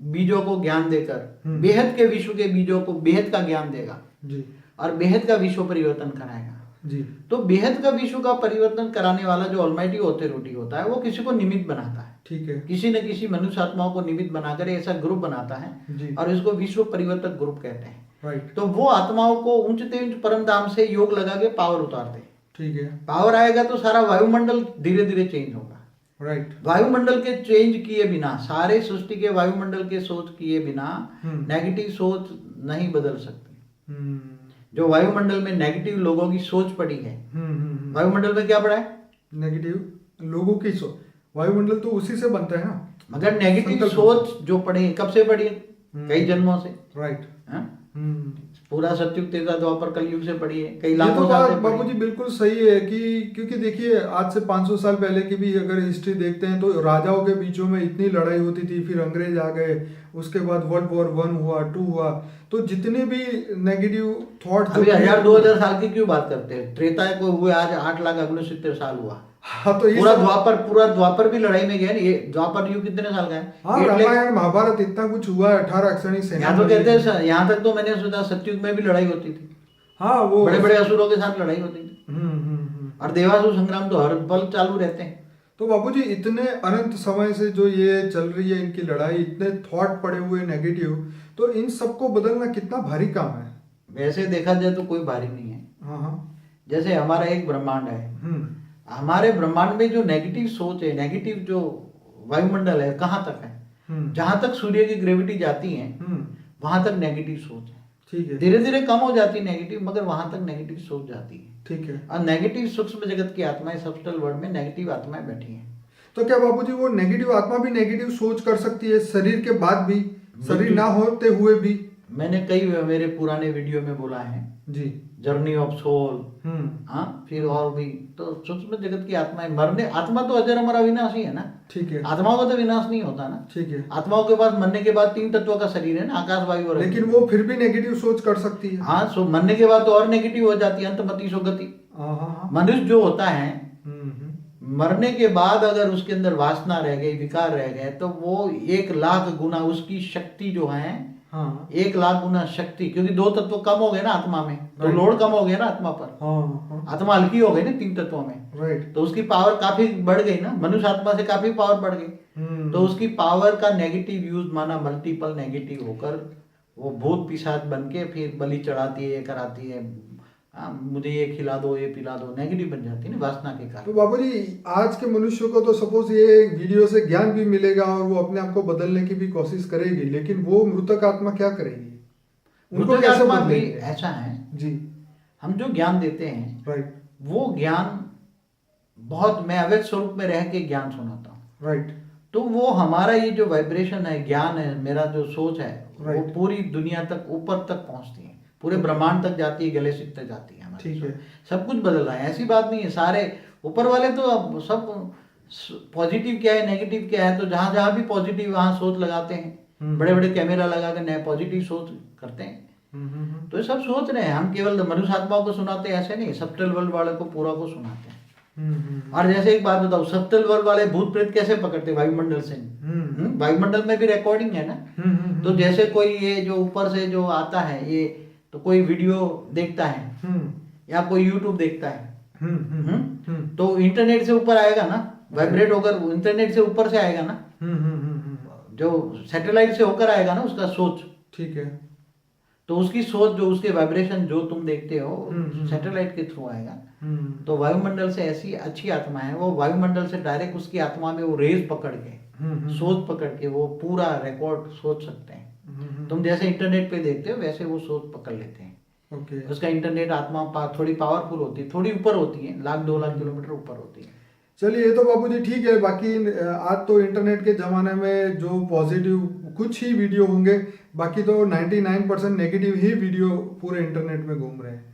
बीजों को ज्ञान देकर बेहद के विश्व के बीजों को बेहद का ज्ञान देगा जी, और बेहद का विश्व परिवर्तन कराएगा जी, तो बेहद का विश्व का परिवर्तन कराने वाला जो ऑलमाइटी ऑथोरिटी होता है वो किसी को निमित्त बनाता है। ठीक है, किसी न किसी मनुष्य आत्माओं को निमित्त बनाकर ऐसा ग्रुप बनाता है जी, और इसको विश्व परिवर्तक ग्रुप कहते हैं। राइट, तो वो आत्माओं को ऊंचते ऊंच परम धाम से योग लगा के पावर उतारते हैं। ठीक है, पावर आएगा तो सारा वायुमंडल धीरे धीरे चेंज होगा। राइट, वायुमंडल के चेंज किए बिना, सारे सृष्टि के वायुमंडल के सोच किए बिना नेगेटिव सोच नहीं बदल सकती। जो वायुमंडल में नेगेटिव लोगों की सोच पड़ी है, वायुमंडल में क्या पड़ा है? नेगेटिव लोगों की सोच। वायुमंडल तो उसी से बनता है ना। मगर नेगेटिव सोच जो पड़ी है, कब से पड़ी है? कई जन्मों से, राइट। हाँ? पूरा सतयुग त्रेता द्वापर कलयुग से पड़ी है, कई ये तो लाखों साल बात से पड़ी बाबूजी है। बिल्कुल सही है कि क्योंकि देखिए आज से 500 साल पहले की भी अगर हिस्ट्री देखते हैं तो राजाओं के बीचों में इतनी लड़ाई होती थी, फिर अंग्रेज आ गए, उसके बाद वर्ल्ड वॉर 1 हुआ, 2 हुआ, तो जितने भी नेगेटिव थॉट अभी 1000-2000 साल की क्यों बात करते हैं? त्रेता को हुए आज 8,69,70 साल हुआ। हाँ, तो पूरा द्वापर भी लड़ाई में गया। ये द्वापर युग कितने साल का है? हाँ, रामायण महाभारत इतना कुछ हुआ है, 18 अक्षणी सेना। यहाँ तो कहते हैं, यहाँ तक तो मैंने सोचा सतयुग में भी लड़ाई होती थी। हाँ, वो बड़े बड़े असुरों के साथ लड़ाई होती थी और देवासुर संग्राम तो हर पल चालू रहते हैं। तो बाबूजी इतने अनंत समय से जो ये चल रही है इनकी लड़ाई, इतने थॉट पड़े हुए नेगेटिव, तो इन सबको बदलना कितना भारी काम है। वैसे देखा जाए तो कोई भारी नहीं है। हाँ, हाँ, जैसे हमारा एक ब्रह्मांड है, हमारे ब्रह्मांड में जो नेगेटिव सोच है, नेगेटिव जो वायुमंडल है, कहाँ तक है? जहां तक सूर्य की ग्रेविटी जाती है वहां तक नेगेटिव सोच है। ठीक है, धीरे धीरे कम हो जाती है नेगेटिव, मगर वहां तक नेगेटिव सोच जाती है। ठीक है। और नेगेटिव सूक्ष्म जगत की आत्माएं, सबस्टल वर्ल्ड में नेगेटिव आत्माएं बैठी हैं। तो क्या बाबूजी वो नेगेटिव आत्मा भी नेगेटिव सोच कर सकती है शरीर के बाद भी, शरीर ना होते हुए भी? मैंने कई मेरे पुराने वीडियो में बोला है जी, जर्नी ऑफ सोल, हाँ, फिर और भी। तो सूक्ष्म जगत की आत्माएं मरने, आत्मा तो अजर अमर अविनाशी है ना। ठीक है, आत्माओं का तो विनाश नहीं होता ना। ठीक है। आत्माओं के पास मरने के बाद 3 तत्वों का शरीर है ना, आकाश वायु और लेकिन वो फिर भी नेगेटिव सोच कर सकती है। हाँ, सो मरने के बाद तो और नेगेटिव हो जाती है, अंतमति सो गति। हाँ, हाँ, मनुष्य जो होता है, हम्म, मरने के बाद अगर उसके अंदर वासना रह गई, विकार रह गए, तो वो 1,00,000 गुना उसकी शक्ति जो है, हाँ, 1,00,000 गुना शक्ति, क्योंकि 2 तत्व कम हो गए ना आत्मा में, तो Right. लोड कम हो गया ना आत्मा पर। हाँ, आत्मा हल्की हो गई ना 3 तत्वों में, राइट। तो उसकी पावर काफी बढ़ गई ना। मनुष्य आत्मा से काफी पावर बढ़ गई, तो उसकी पावर का नेगेटिव यूज माना मल्टीपल नेगेटिव होकर वो भूत पिशाच बन के फिर बलि चढ़ाती है, ये कराती है, मुझे ये खिला दो, ये पिला दो, नेगेटिव बन जाती है ना वासना के कारण। तो बाबूजी आज के मनुष्य को तो सपोज ये वीडियो से ज्ञान भी मिलेगा और वो अपने आप को बदलने की भी कोशिश करेगी, लेकिन वो मृतक आत्मा क्या करेगी? उनको मृतक कैसे आत्मा भी बदलेंगे? ऐसा है जी, हम जो ज्ञान देते हैं, राइट, वो ज्ञान बहुत, मैं अवैध स्वरूप में रह के ज्ञान सुनाता हूँ, राइट, तो वो हमारा ये जो वाइब्रेशन है, ज्ञान है, मेरा जो सोच है, वो Right. पूरी दुनिया तक ऊपर तक पहुंचती है, पूरे ब्रह्मांड तक जाती है, गैलेक्सी तक जाती है हमारी ठीक है। सोच। सब कुछ बदल रहा है, ऐसी बात नहीं है। सारे ऊपर वाले तो अब सब पॉजिटिव क्या है, नेगेटिव क्या है, तो जहां जहां भी पॉजिटिव वहां सोच लगाते हैं, बड़े बड़े कैमरा लगा कर नए पॉजिटिव सोच करते हैं। तो ये सब सोच रहे हैं। हम केवल मनुष्य आत्माओं को सुनाते हैं ऐसे नहीं, सबटल वर्ल्ड वाले को पूरा को सुनाते हैं। और जैसे एक बात बताओ, सबटल वर्ल्ड वाले भूत प्रेत कैसे पकड़ते? वायुमंडल से। वायुमंडल में भी रिकॉर्डिंग है ना। तो जैसे कोई ये जो ऊपर से जो आता है, ये तो कोई वीडियो देखता है या कोई यूट्यूब देखता है, तो इंटरनेट से ऊपर आएगा ना, वाइब्रेट होकर इंटरनेट से ऊपर से आएगा ना, जो सैटेलाइट से होकर आएगा ना उसका सोच। ठीक है। तो उसकी सोच जो उसके वाइब्रेशन जो तुम देखते हो हम्म। सैटेलाइट के थ्रू आएगा। तो वायुमंडल से ऐसी अच्छी आत्मा है, वो वायुमंडल से डायरेक्ट उसकी आत्मा में वो रेज पकड़ के सोच पकड़ के वो पूरा रिकॉर्ड सोच सकते हैं। तुम जैसे इंटरनेट पे देखते हो वैसे वो सोच पकड़ लेते हैं। ओके। उसका इंटरनेट आत्मा थोड़ी पावरफुल होती है, थोड़ी ऊपर होती है, 1-2 लाख किलोमीटर ऊपर होती है। चलिए ये तो बाबूजी ठीक है। बाकी आज तो इंटरनेट के ज़माने में जो पॉजिटिव कुछ ही वीडियो होंगे, बाकी तो 99% नेगेटिव ही वीडियो पूरे इंटरनेट में घूम रहे हैं।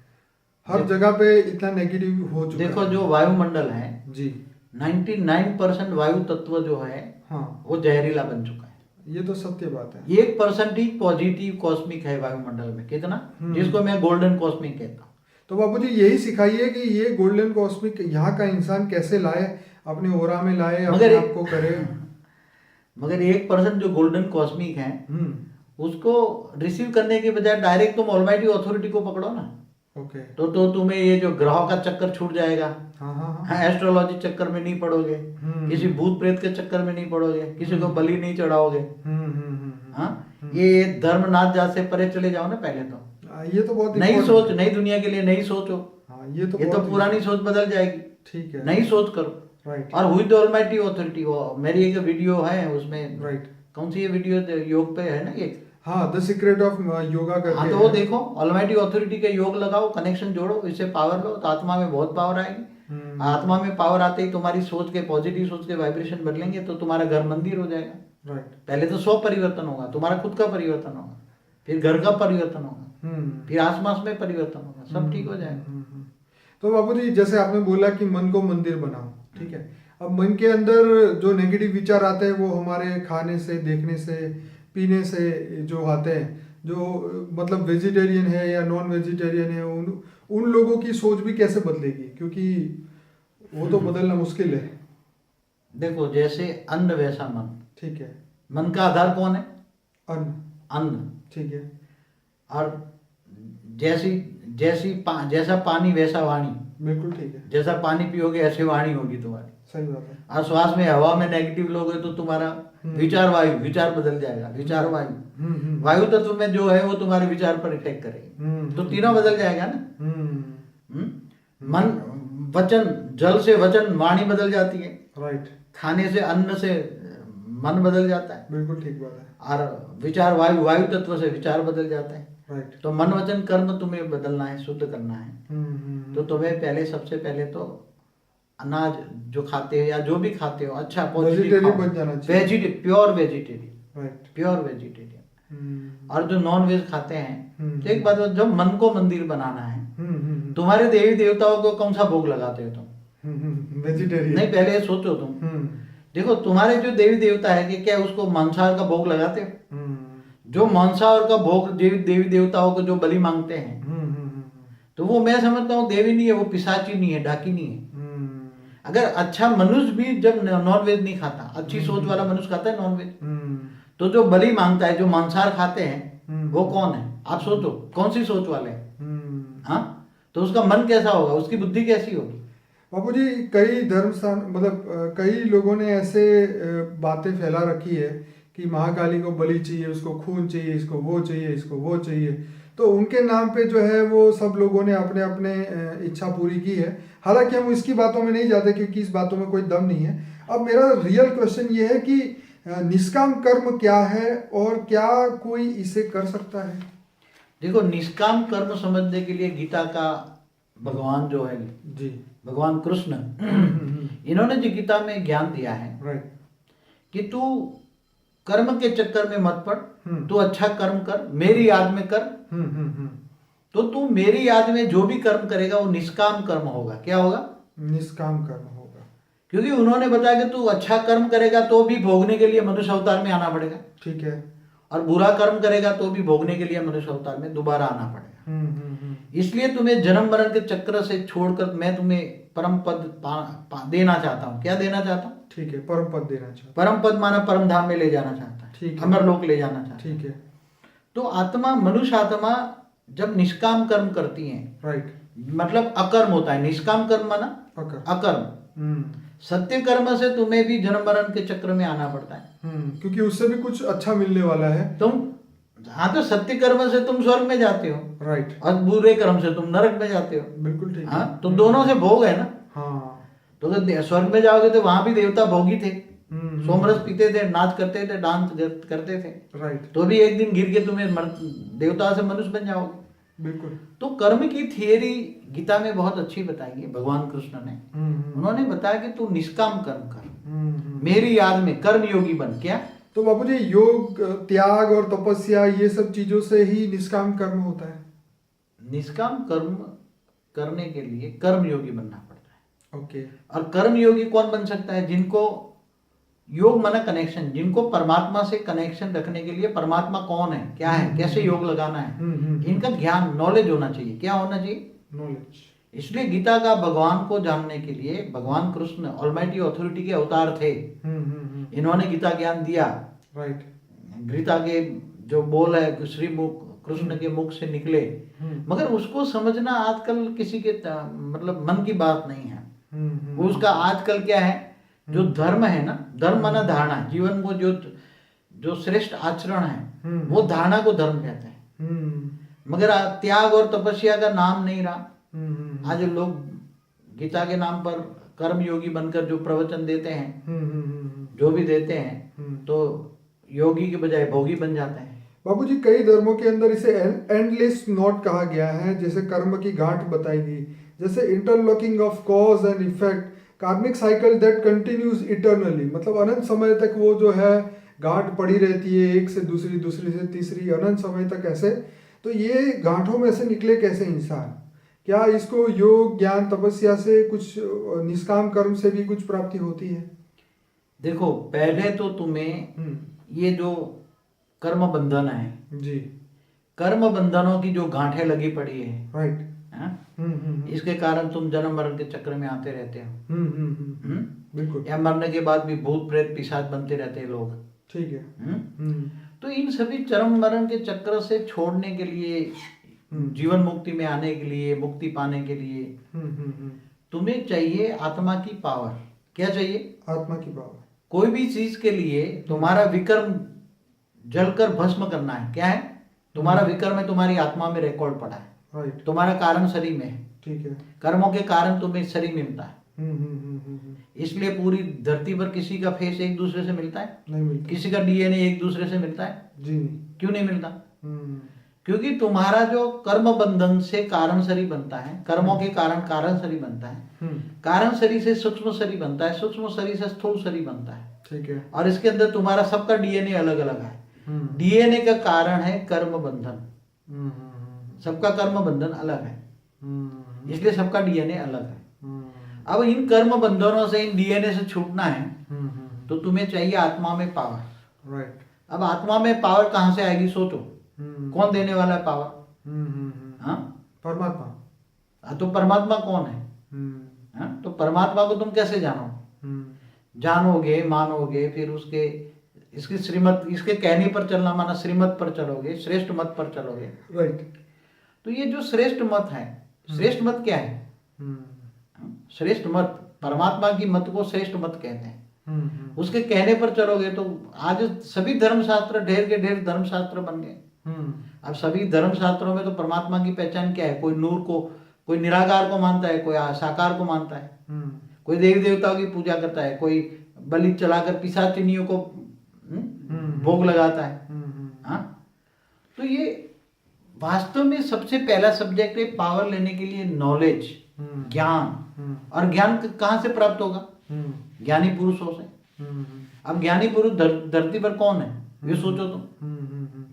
हर जगह पे इतना नेगेटिव हो चुका है। देखो जो वायुमंडल है जी 99% वायु तत्व जो है हाँ, वो जहरीला बन चुका है। ये तो सत्य बात है। 1% ही पॉजिटिव कॉस्मिक है वायुमंडल में, कितना, जिसको मैं गोल्डन कॉस्मिक कहता हूँ। तो बाबूजी यही सिखाइए कि ये गोल्डन कॉस्मिक यहाँ का इंसान कैसे लाए, अपने ओरा में लाए, अपने आप को करे। मगर 1% जो गोल्डन कॉस्मिक है उसको रिसीव करने के बजाय डायरेक्ट तुम ऑलमाइटी अथॉरिटी को पकड़ो ना। ओके। तो तुम्हें ये जो ग्रहों का चक्कर छूट जाएगा। हाँ हाँ हाँ। हाँ, एस्ट्रोलॉजी चक्कर में नहीं पड़ोगे, किसी भूत प्रेत के चक्कर में नहीं पड़ोगे, किसी को बलि नहीं चढ़ाओगे। हाँ, ये धर्मनाथ जात से परे चले जाओ ना पहले तो। ये तो बहुत नई सोच, नई दुनिया के लिए नई सोचो। हाँ, ये तो पुरानी सोच बदल जाएगी। ठीक है, नई सोच करो। राइट। और हुई द ऑलमाइटी अथॉरिटी, वो मेरी एक वीडियो है उसमें, राइट। कौन सी ये वीडियो योग पे है ना ये, हाँ, द सीक्रेट ऑफ योगा करके। हाँ, तो वो देखो ऑलमाइटी अथॉरिटी के योग लगाओ, कनेक्शन जोड़ो, इससे पावर लो तो आत्मा में बहुत पावर आएगी। आत्मा में पावर आते ही तुम्हारी सोच के, पॉजिटिव सोच के वाइब्रेशन बदलेंगे तो तुम्हारा घर मंदिर हो जाएगा। राइट। पहले तो 100 परिवर्तन होगा, तुम्हारा खुद का परिवर्तन होगा, फिर घर का परिवर्तन होगा, फिर आसपास में परिवर्तन होगा, सब ठीक हो जाएगा। तो बाबूजी जैसे आपने बोला कि मन को मंदिर बनाओ, ठीक है। अब मन के अंदर जो नेगेटिव विचार आते हैं वो हमारे खाने से, देखने से, पीने से जो आते हैं, जो मतलब वेजिटेरियन है या नॉन वेजिटेरियन है, उन लोगों की सोच भी कैसे बदलेगी, क्योंकि वो तो बदलना मुश्किल है। देखो जैसे अन्न वैसा मन, ठीक है। मन का आधार कौन है? अन्न। अन्न, ठीक है। और जैसा पानी वैसा वाणी। बिल्कुल ठीक है। जैसा पानी पियोगे ऐसे वाणी होगी तुम्हारी। सही बात है। और श्वास में, हवा में नेगेटिव लोगे तो तुम्हारा विचार वायु, विचार बदल जाएगा, विचार वायु। वायु तत्व में जो है वो तुम्हारे विचार पर इफेक्ट करेगी, तो तीनों बदल जाएगा ना। मन, वचन, जल से वचन वाणी बदल जाती है। राइट। खाने से, अन्न से मन बदल जाता है। बिल्कुल ठीक बात है। और विचार वायु, वायु तत्व से विचार बदल जाता है। राइट। तो मन वचन कर्म तुम्हें बदलना है, शुद्ध करना है। तो तुम्हें पहले, सबसे पहले तो अनाज जो खाते हो या जो भी खाते हो अच्छा वेजिटेरियन बन जाना चाहिए। Pure vegetarian. Right. Pure vegetarian. और जो नॉन वेज खाते हैं, तो एक बात, जब मन को मंदिर बनाना है, तुम्हारे देवी देवताओं को कौन सा भोग लगाते हो तुम? वेजिटेरियन। नहीं, पहले सोचो तुम। देखो तुम्हारे जो देवी देवता है कि क्या उसको मांसाहार का भोग लगाते हो? जो मांसाहार का भोग देवी देवताओं को जो बलि मांगते हैं, तो वो मैं समझता हूँ देवी नहीं है, वो पिशाची नहीं है, डाकिनी है। अगर अच्छा मनुष्य भी जब नॉन वेज नहीं खाता, अच्छी सोच वाला मनुष्य खाता है नॉन वेज, तो जो बलि मांगता है, जो मांसाहार खाते हैं, वो कौन है? आप सोचो कौन सी सोच वाले हैं? हाँ, तो उसका मन कैसा होगा, उसकी बुद्धि कैसी होगी? बाबूजी कई धर्म स्थान, मतलब कई लोगों ने ऐसे बातें फैला रखी है कि महाकाली को बलि चाहिए, उसको खून चाहिए, इसको वो चाहिए, इसको वो चाहिए। तो उनके नाम पे जो है वो सब लोगों ने अपने अपने इच्छा पूरी की है। हालांकि हम इसकी बातों में नहीं जाते क्योंकि इस बातों में कोई दम नहीं है। अब मेरा रियल क्वेश्चन ये है कि निष्काम कर्म क्या है और क्या कोई इसे कर सकता है? देखो निष्काम कर्म समझने के लिए गीता का भगवान जो है जी, भगवान कृष्ण, इन्होंने जो गीता में ज्ञान दिया है, राइट, कि तू कर्म के चक्कर में मत पड़, तू अच्छा कर्म कर, मेरी याद में कर। तो तू मेरी याद में जो भी कर्म करेगा वो निष्काम कर्म होगा। क्या होगा? निष्काम कर्म होगा। क्योंकि उन्होंने बताया कि तू अच्छा कर्म करेगा तो भी भोगने के लिए मनुष्य अवतार में आना पड़ेगा। ठीक है। और बुरा कर्म करेगा तो भी भोगने के लिए मनुष्य अवतार में दोबारा आना पड़ेगा। इसलिए तुम्हें जन्म मरण के चक्र से छोड़कर मैं तुम्हें परम पद देना चाहता हूँ। क्या देना चाहता हूँ? ठीक है, परम पद देना चाहता हूँ। परम पद माना परम धाम में ले जाना चाहता है, ठीक है, अमर लोक ले जाना चाहता है। ठीक है। तो आत्मा, मनुष्य आत्मा जब निष्काम कर्म करती है, राइट, मतलब अकर्म होता है। निष्काम कर्म माना अकर्म। सत्य कर्म से तुम्हें भी जन्म मरण के चक्र में आना पड़ता है, क्योंकि उससे भी कुछ अच्छा मिलने वाला है। तुम हाँ, तो सत्य कर्म से तुम स्वर्ग में जाते हो राइट, और बुरे कर्म से तुम नरक में जाते हो। बिल्कुल ठीक है। हाँ, तो दोनों से भोग है ना। हाँ, तो अगर स्वर्ग में जाओगे तो वहां भी देवता भोगी थे, हम्म, सोमरस पीते थे, नाच करते थे, डांस करते थे, राइट, तो भी एक दिन गिर के तुम्हें देवता से मनुष्य बन जाओगे। बिल्कुल, तो कर्म की थियरी गीता में बहुत अच्छी बताई है भगवान कृष्ण ने। उन्होंने बताया कि तू निष्काम कर्म कर, मेरी याद में कर्म योगी बन। क्या? तो बाबूजी योग, त्याग और तपस्या ये सब चीजों से ही निष्काम कर्म होता है? निष्काम कर्म करने के लिए कर्म योगी बनना पड़ता है। ओके, और कर्म योगी कौन बन सकता है? जिनको योग माना कनेक्शन, जिनको परमात्मा से कनेक्शन रखने के लिए परमात्मा कौन है, क्या है, कैसे योग लगाना है, इनका ज्ञान, नॉलेज होना चाहिए। क्या होना चाहिए? नॉलेज। इसलिए गीता का भगवान को जानने के लिए भगवान कृष्ण ऑलमाइटी अथॉरिटी के अवतार थे। इन्होंने गीता ज्ञान दिया। राइट, गीता के जो बोल है श्री मुख कृष्ण के मुख से निकले, मगर उसको समझना आजकल किसी के मतलब मन की बात नहीं है। उसका आजकल क्या है, जो धर्म है ना, धर्म माना धारणा, जीवन को जो श्रेष्ठ आचरण है वो धारणा को धर्म कहते हैं। मगर त्याग और तपस्या का नाम नहीं रहा। आज लोग गीता के नाम पर कर्म योगी बनकर जो प्रवचन देते हैं, जो भी देते हैं, तो योगी के बजाय भोगी बन जाते हैं। बाबूजी कई धर्मों के अंदर इसे एंडलेस नॉट कहा गया है, जैसे कर्म की गांठ बताई गई, जैसे interlocking of cause and effect, कार्मिक साइकिल दैट कंटिन्यूज इटर्नली, मतलब अनंत समय तक वो जो है गांठ पड़ी रहती है, एक से दूसरी, दूसरी से तीसरी, अनंत समय तक ऐसे। तो ये गांठों में से निकले कैसे इंसान? क्या इसको योग, ज्ञान, तपस्या से कुछ, निष्काम कर्म से भी कुछ प्राप्ति होती है? देखो, पहले तो तुम्हें ये जो कर्म बंधन है जी, कर्म बंधनों की जो गांठें लगी पड़ी है, राइट, इसके कारण तुम जन्म मरण के चक्र में आते रहते हो। बिल्कुल, या मरने के बाद भी भूत प्रेत पिशाच बनते रहते हैं लोग। ठीक है। तो इन सभी जन्म मरण के चक्र से छोड़ने के लिए, जीवन मुक्ति में आने के लिए, मुक्ति पाने के लिए तुम्हें चाहिए आत्मा की पावर। क्या चाहिए? आत्मा की पावर। कोई भी चीज के लिए तुम्हारा विकर्म जलकर भस्म करना है। क्या है? तुम्हारा विकर्म है, तुम्हारी आत्मा में रिकॉर्ड पड़ा है, राइट, तुम्हारा कारण शरीर में है। ठीक है। कर्मों के कारण तुम्हें शरीर मिलता है। हम्म। इसलिए पूरी धरती पर किसी का फेस एक दूसरे से मिलता है? नहीं मिलता। किसी का डीएनए एक दूसरे से मिलता है? जी नहीं। क्यों नहीं मिलता? क्योंकि तुम्हारा जो कर्म बंधन से कारण शरीर बनता है, कर्मों के कारण कारण शरीर बनता है, कारण शरीर से सूक्ष्म शरीर बनता है, सूक्ष्म शरीर से स्थूल शरीर बनता है, ठीक है। और इसके अंदर तुम्हारा सबका डीएनए अलग अलग है। डीएनए का कारण है कर्म बंधन। सबका कर्म बंधन अलग है, इसलिए सबका डीएनए अलग है। अब इन कर्म बंधनों से, इन डीएनए से छूटना है, तो तुम्हें चाहिए आत्मा में पावर। राइट। अब आत्मा में पावर कहां से आएगी? सोचो, कौन देने वाला है पावर? हाँ, परमात्मा। तो परमात्मा कौन है? हाँ, तो परमात्मा को तुम कैसे जानोगे, मानोगे, फिर इसकी श्रीमत, इसके कहने पर चलना माना श्रीमत पर चलोगे, श्रेष्ठ मत पर चलोगे। राइट। तो ये जो श्रेष्ठ मत है, श्रेष्ठ मत क्या है? श्रेष्ठ मत, परमात्मा की मत को श्रेष्ठ मत कहते हैं। उसके कहने पर चलोगे तो आज सभी धर्मशास्त्र, ढेर के ढेर धर्मशास्त्र बन गए। अब सभी धर्मशास्त्रों में तो परमात्मा की पहचान क्या है? कोई नूर को, कोई निराकार को मानता है, कोई साकार को मानता है, कोई देवी देवताओं की पूजा करता है, कोई बलि चलाकर पिशाचिनियों को भोग लगाता है। हाँ, तो ये वास्तव में सबसे पहला सब्जेक्ट है पावर लेने के लिए नॉलेज, ज्ञान। और ज्ञान कहाँ से प्राप्त होगा? ज्ञानी पुरुषों से। अब ज्ञानी पुरुष धरती पर कौन है? ये सोचो तुम।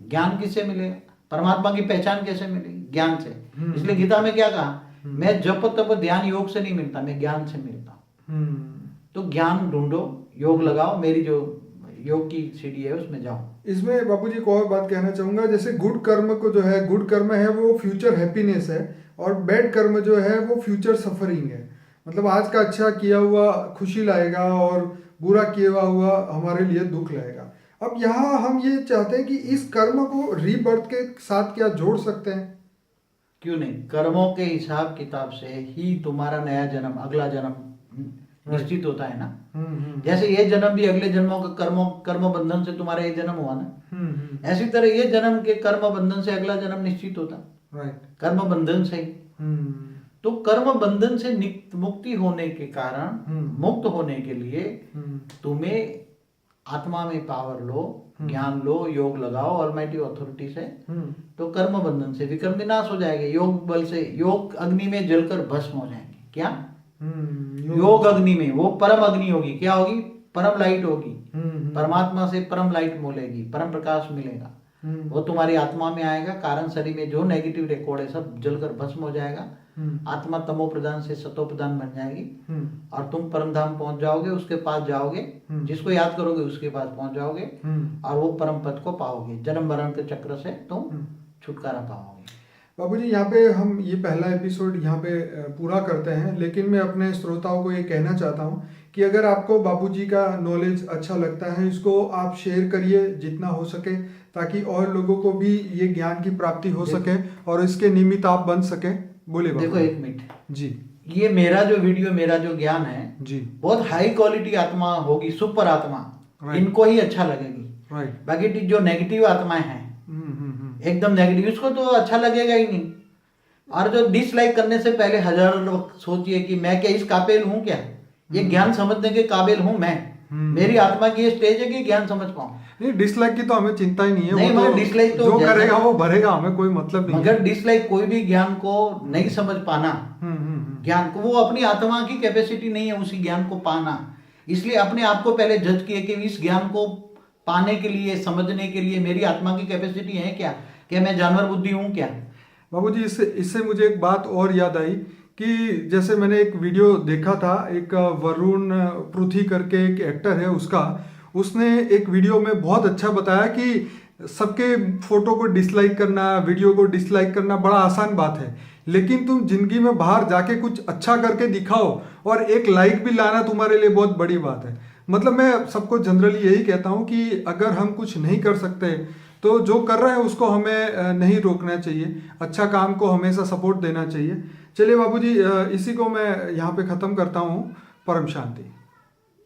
ज्ञान किससे मिलेगा? परमात्मा की पहचान कैसे मिलेगी? ज्ञान से। इसलिए गीता में क्या कहा? मैं जप तप ध्यान योग से नहीं मिलता, मैं ज्ञान से मिलता हूँ। तो ज्ञान ढूंढो, योग लगाओ, मेरी जो योग की सीढ़ी है उसमें जाओ। इसमें बापूजी को और बात कहना चाहूंगा, जैसे गुड कर्म को जो है, गुड कर्म है वो फ्यूचर हैप्पीनेस है, और बैड कर्म जो है वो फ्यूचर सफरिंग है। मतलब आज का अच्छा किया हुआ खुशी लाएगा, और बुरा किया हुआ हमारे लिए दुख लाएगा। अब यहाँ हम ये चाहते हैं कि इस कर्म को रीबर्थ के साथ क्या जोड़ सकते हैं? क्यों नहीं? कर्मों के हिसाब किताब से ही तुम्हारा नया जन्म, अगला जन्म निश्चित होता है ना। जैसे ये जन्म भी अगले जन्मों का कर्म बंधन से तुम्हारा ये जन्म हुआ ना, ऐसी तरह ये जन्म के कर्म बंधन से अगला जन्म निश्चित होता, कर्म बंधन से। तो कर्म बंधन से मुक्ति होने के कारण, मुक्त होने के लिए तुम्हें आत्मा में पावर लो, ज्ञान लो, योग लगाओ ऑलमाइटी अथॉरिटी से, तो कर्म बंधन से विकर्म विनाश हो जाएगा। योग बल से, योग अग्नि में जलकर भस्म हो जाएंगे। क्या? योग अग्नि में, वो परम अग्नि होगी। क्या होगी? परम लाइट होगी। परमात्मा से परम लाइट मिलेगी, परम प्रकाश मिलेगा, वो तुम्हारी आत्मा में आएगा। कारण शरीर में जो नेगेटिव रिकॉर्ड है सब जलकर भस्म हो जाएगा। आत्मा तमो प्रधान से सतो प्रधान बन जाएगी और तुम परम धाम पहुंच जाओगे, उसके पास जाओगे, जिसको याद करोगे उसके पास पहुंच जाओगे और वो परम पद को पाओगे। जन्म मरण के चक्र से तुम छुटकारा पाओगे। बाबूजी, यहाँ पे हम ये पहला एपिसोड यहाँ पे पूरा करते हैं, लेकिन मैं अपने श्रोताओं को ये कहना चाहता हूँ कि अगर आपको बाबूजी का नॉलेज अच्छा लगता है, इसको आप शेयर करिए जितना हो सके, ताकि और लोगों को भी ये ज्ञान की प्राप्ति हो सके और इसके निमित्त आप बन सके। बोले बाबू। देखो एक मिनट जी, ये मेरा जो वीडियो, मेरा जो ज्ञान है जी, बहुत हाई क्वालिटी आत्मा होगी, सुपर आत्मा, इनको ही अच्छा लगेगी। बाकी जो नेगेटिव आत्माएं हैं, एकदम नेगेटिव, उसको तो अच्छा लगेगा ही नहीं। और जो डिसलाइक करने से पहले हजार वक्त सोचिए कि मैं क्या इस काबिल हूँ, क्या ये ज्ञान समझने के काबिल हूँ मैं? मेरी आत्मा की ये स्टेज है कि ज्ञान समझ पाऊँ। नहीं, डिसलाइक की तो हमें चिंता ही नहीं है। नहीं, मगर डिसलाइक तो जो करेगा वो भरेगा, हमें कोई मतलब नहीं। मगर डिसलाइक कोई भी ज्ञान को नहीं समझ पाना, ज्ञान को, वो अपनी आत्मा की कैपेसिटी नहीं है उसी ज्ञान को पाना। इसलिए अपने आप को पहले जज किए कि इस ज्ञान को पाने के लिए, समझने के लिए मेरी आत्मा की कैपेसिटी है क्या मैं जानवर बुद्धि हूँ क्या? बाबूजी, इससे मुझे एक बात और याद आई कि जैसे मैंने एक वीडियो देखा था, एक वरुण पृथ्वी करके एक एक्टर है, उसने एक वीडियो में बहुत अच्छा बताया कि सबके फोटो को डिसलाइक करना, वीडियो को डिसलाइक करना बड़ा आसान बात है, लेकिन तुम जिंदगी में बाहर जाके कुछ अच्छा करके दिखाओ और एक लाइक भी लाना तुम्हारे लिए बहुत बड़ी बात है। मतलब मैं सबको जनरली यही कहता हूँ कि अगर हम कुछ नहीं कर सकते तो जो कर रहे हैं उसको हमें नहीं रोकना चाहिए, अच्छा काम को हमेशा सपोर्ट देना चाहिए। चलिए बाबूजी, इसी को मैं यहाँ पे ख़त्म करता हूँ। परम शांति।